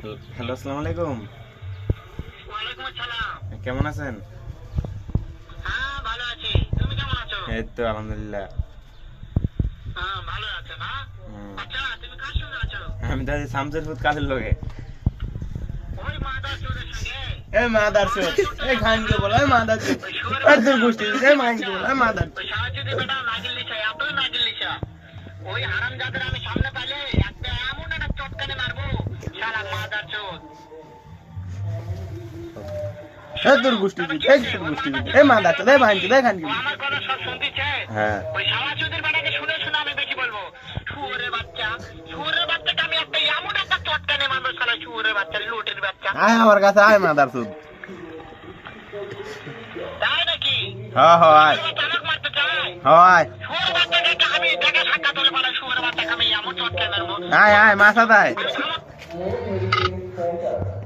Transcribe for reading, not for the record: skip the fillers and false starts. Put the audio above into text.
Hello, আসসালামু আলাইকুম। ওয়ালাইকুম আসসালাম। কেমন আছেন? হ্যাঁ ভালো আছি, তুমি কেমন আছো? এই তো আলহামদুলিল্লাহ। হ্যাঁ ভালো আছো না? হুম। আচ্ছা তুমি কার সঙ্গে আছো? আমি তো আছি শামসের ফুট কালের লগে। ওই মাদার চোরের সঙ্গে? এই মাদার চোদ, এই খানকে বলো, এই মাদার চোদ, আর তোর গোষ্ঠী, এই মাইনকে বলো, এই মাদার চোদ। ওই সাহায্যে বেটা নাগিল লিসা, এতই নাগিল লিসা। ওই হারামজাদার আমি সামনে পাইলে একটা এমন একটা চটকানে মারবো, শালা মাদার চোদ। এই তোর গোষ্ঠী, এই তোর গোষ্ঠী, এই মাদার চোদ, এই মাইনকে, এই খানকে ও বলো। আমার কথা সব শুনতেছে? হ্যাঁ। ওই সাহায্যের বেটাকে শুনে শুনে আমি বেশি বলবো। শুয়োরের বাচ্চা, শুয়োরের বাচ্চাকে আমি একটা এমন একটা চটকানে মারবো, শালা শুয়োরের বাচ্চা, লুটের বাচ্চা। আয় আমার কাছে, আয় মাদার চোদ। তাই নাকি? হ্যাঁ হয়, তালাক মারতে চাই? হয়। শুয়োরের বাচ্চাকে আমি দেখা সাক্ষাৎ হলে বলে শুয়োরের বাচ্চাকে আমি এমন চটকানে মারবো। আয় আয় মাথা দায়। আমি